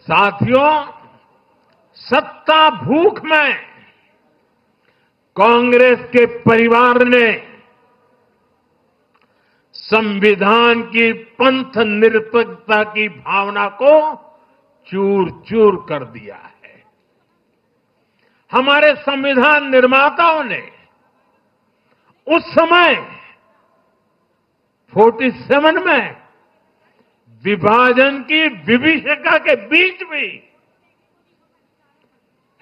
साथियों, सत्ता भूख में कांग्रेस के परिवार ने संविधान की पंथ निरपेक्षता की भावना को चूर चूर कर दिया है। हमारे संविधान निर्माताओं ने उस समय 47 में विभाजन की विभीषिका के बीच भी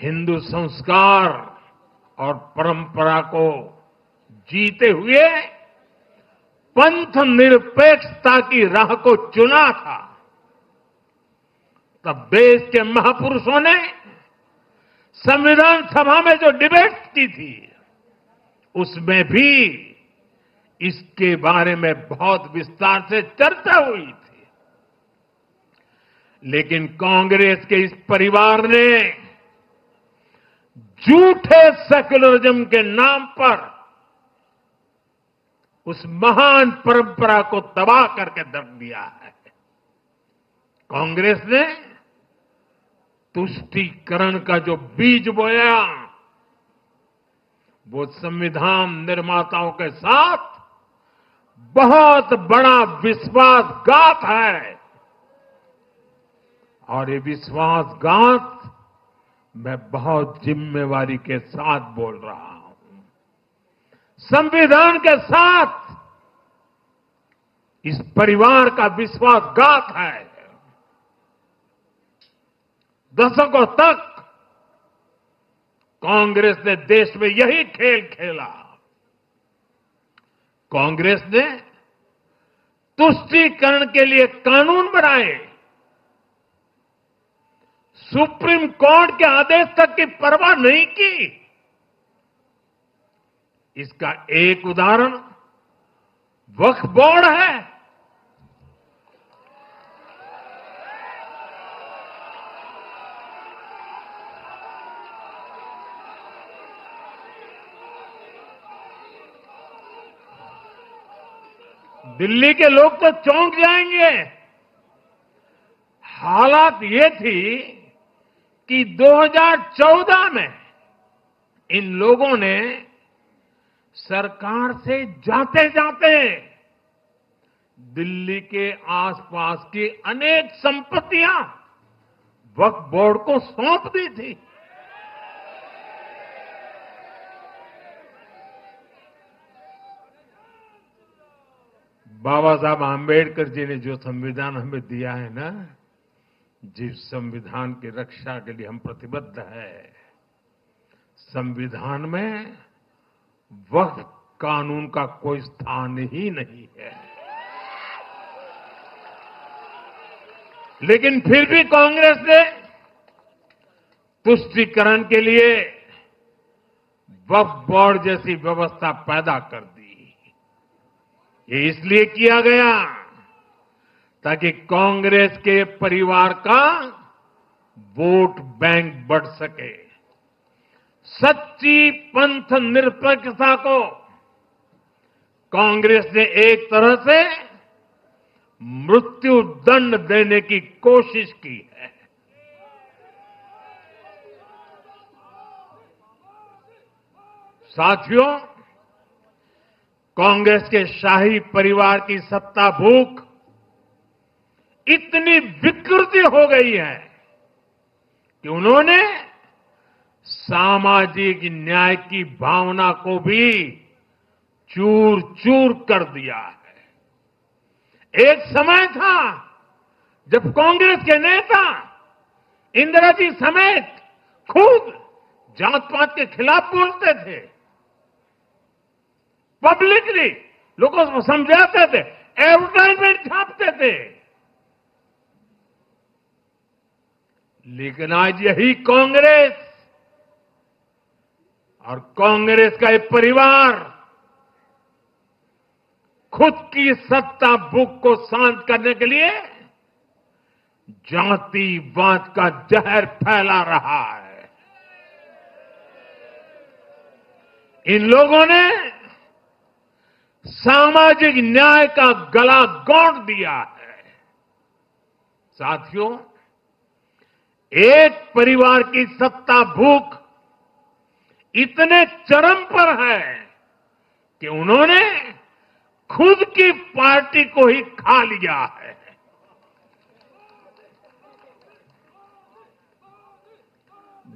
हिंदू संस्कार और परंपरा को जीते हुए पंथ निरपेक्षता की राह को चुना था। तब देश के महापुरुषों ने संविधान सभा में जो डिबेट की थी, उसमें भी इसके बारे में बहुत विस्तार से चर्चा हुई थी। लेकिन कांग्रेस के इस परिवार ने झूठे सेक्युलरिज्म के नाम पर उस महान परंपरा को तबाह करके रख दिया है। कांग्रेस ने तुष्टीकरण का जो बीज बोया, वो संविधान निर्माताओं के साथ बहुत बड़ा विश्वासघात है। और ये विश्वासघात मैं बहुत जिम्मेवारी के साथ बोल रहा हूं। संविधान के साथ इस परिवार का विश्वासघात है। दशकों तक कांग्रेस ने देश में यही खेल खेला। कांग्रेस ने तुष्टीकरण के लिए कानून बनाए, सुप्रीम कोर्ट के आदेश तक की परवाह नहीं की। इसका एक उदाहरण वक्फ बोर्ड है। दिल्ली के लोग तो चौंक जाएंगे। हालात ये थी कि 2014 में इन लोगों ने सरकार से जाते जाते दिल्ली के आसपास की अनेक संपत्तियां वक्फ बोर्ड को सौंप दी थी। बाबा साहब आंबेडकर जी ने जो संविधान हमें दिया है ना, जिस संविधान की रक्षा के लिए हम प्रतिबद्ध है, संविधान में वक्फ कानून का कोई स्थान ही नहीं है। लेकिन फिर भी कांग्रेस ने तुष्टीकरण के लिए वक्फ बोर्ड जैसी व्यवस्था पैदा कर दी। ये इसलिए किया गया ताकि कांग्रेस के परिवार का वोट बैंक बढ़ सके। सच्ची पंथ निरपेक्षता को कांग्रेस ने एक तरह से मृत्यु दंड देने की कोशिश की है। साथियों, कांग्रेस के शाही परिवार की सत्ता भूख इतनी विकृति हो गई है कि उन्होंने सामाजिक न्याय की भावना को भी चूर चूर कर दिया है। एक समय था जब कांग्रेस के नेता इंदिरा जी समेत खुद जात पात के खिलाफ बोलते थे, पब्लिकली लोगों को समझाते थे, एडवर्टाइजमेंट छापते थे। लेकिन आज यही कांग्रेस और कांग्रेस का एक परिवार खुद की सत्ता भूख को शांत करने के लिए जातिवाद का जहर फैला रहा है। इन लोगों ने सामाजिक न्याय का गला घोंट दिया है। साथियों, एक परिवार की सत्ता भूख इतने चरम पर है कि उन्होंने खुद की पार्टी को ही खा लिया है।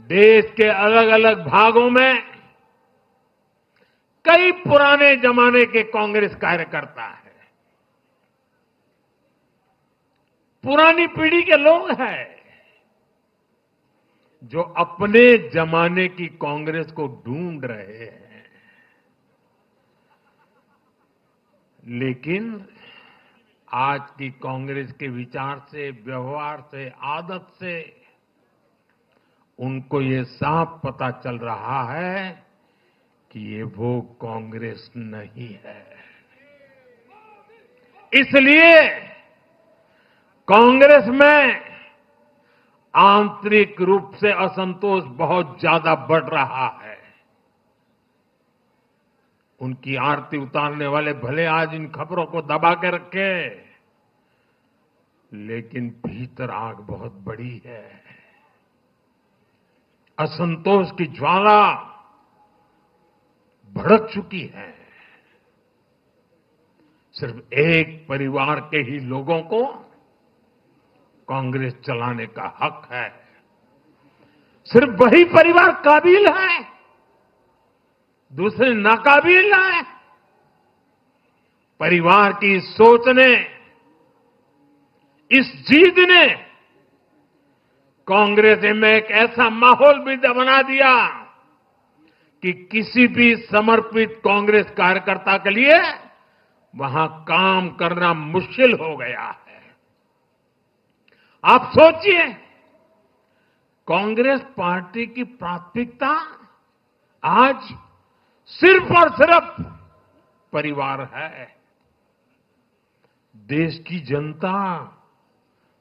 देश के अलग अलग भागों में कई पुराने जमाने के कांग्रेस कार्यकर्ता हैं, पुरानी पीढ़ी के लोग हैं जो अपने जमाने की कांग्रेस को ढूंढ रहे हैं। लेकिन आज की कांग्रेस के विचार से, व्यवहार से, आदत से उनको ये साफ पता चल रहा है कि ये वो कांग्रेस नहीं है। इसलिए कांग्रेस में आंतरिक रूप से असंतोष बहुत ज्यादा बढ़ रहा है। उनकी आरती उतारने वाले भले आज इन खबरों को दबा के रखे, लेकिन भीतर आग बहुत बड़ी है। असंतोष की ज्वाला भड़क चुकी है। सिर्फ एक परिवार के ही लोगों को कांग्रेस चलाने का हक है। सिर्फ वही परिवार काबिल है, दूसरे नाकाबिल हैं। परिवार की सोच ने, इस जीत ने कांग्रेस में एक ऐसा माहौल भी बना दिया कि किसी भी समर्पित कांग्रेस कार्यकर्ता के लिए वहां काम करना मुश्किल हो गया है। आप सोचिए, कांग्रेस पार्टी की प्राथमिकता आज सिर्फ और सिर्फ परिवार है। देश की जनता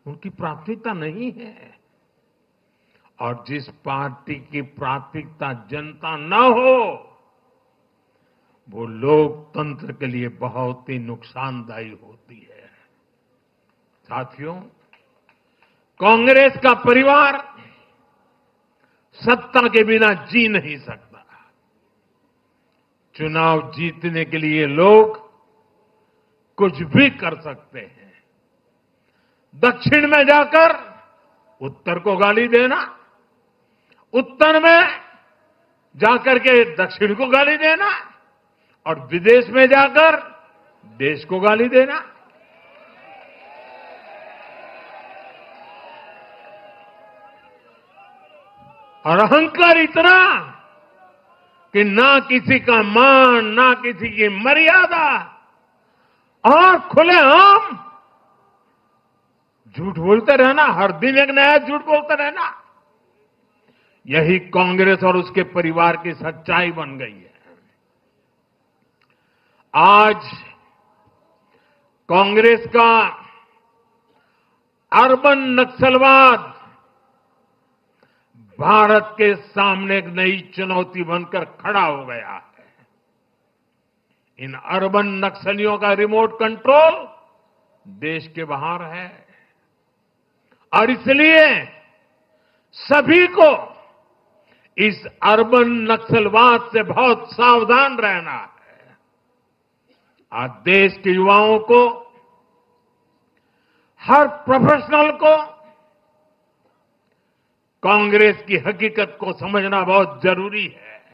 उनकी प्राथमिकता नहीं है। और जिस पार्टी की प्राथमिकता जनता न हो, वो लोकतंत्र के लिए बहुत ही नुकसानदायी होती है। साथियों, कांग्रेस का परिवार सत्ता के बिना जी नहीं सकता। चुनाव जीतने के लिए लोग कुछ भी कर सकते हैं। दक्षिण में जाकर उत्तर को गाली देना, उत्तर में जाकर के दक्षिण को गाली देना, और विदेश में जाकर देश को गाली देना। और अहंकार इतना कि ना किसी का मान, ना किसी की मर्यादा, और खुलेआम झूठ बोलते रहना, हर दिन एक नया झूठ बोलते रहना। यही कांग्रेस और उसके परिवार की सच्चाई बन गई है। आज कांग्रेस का अर्बन नक्सलवाद भारत के सामने एक नई चुनौती बनकर खड़ा हो गया है। इन अर्बन नक्सलियों का रिमोट कंट्रोल देश के बाहर है, और इसलिए सभी को इस अर्बन नक्सलवाद से बहुत सावधान रहना है। आज देश के युवाओं को, हर प्रोफेशनल को कांग्रेस की हकीकत को समझना बहुत जरूरी है।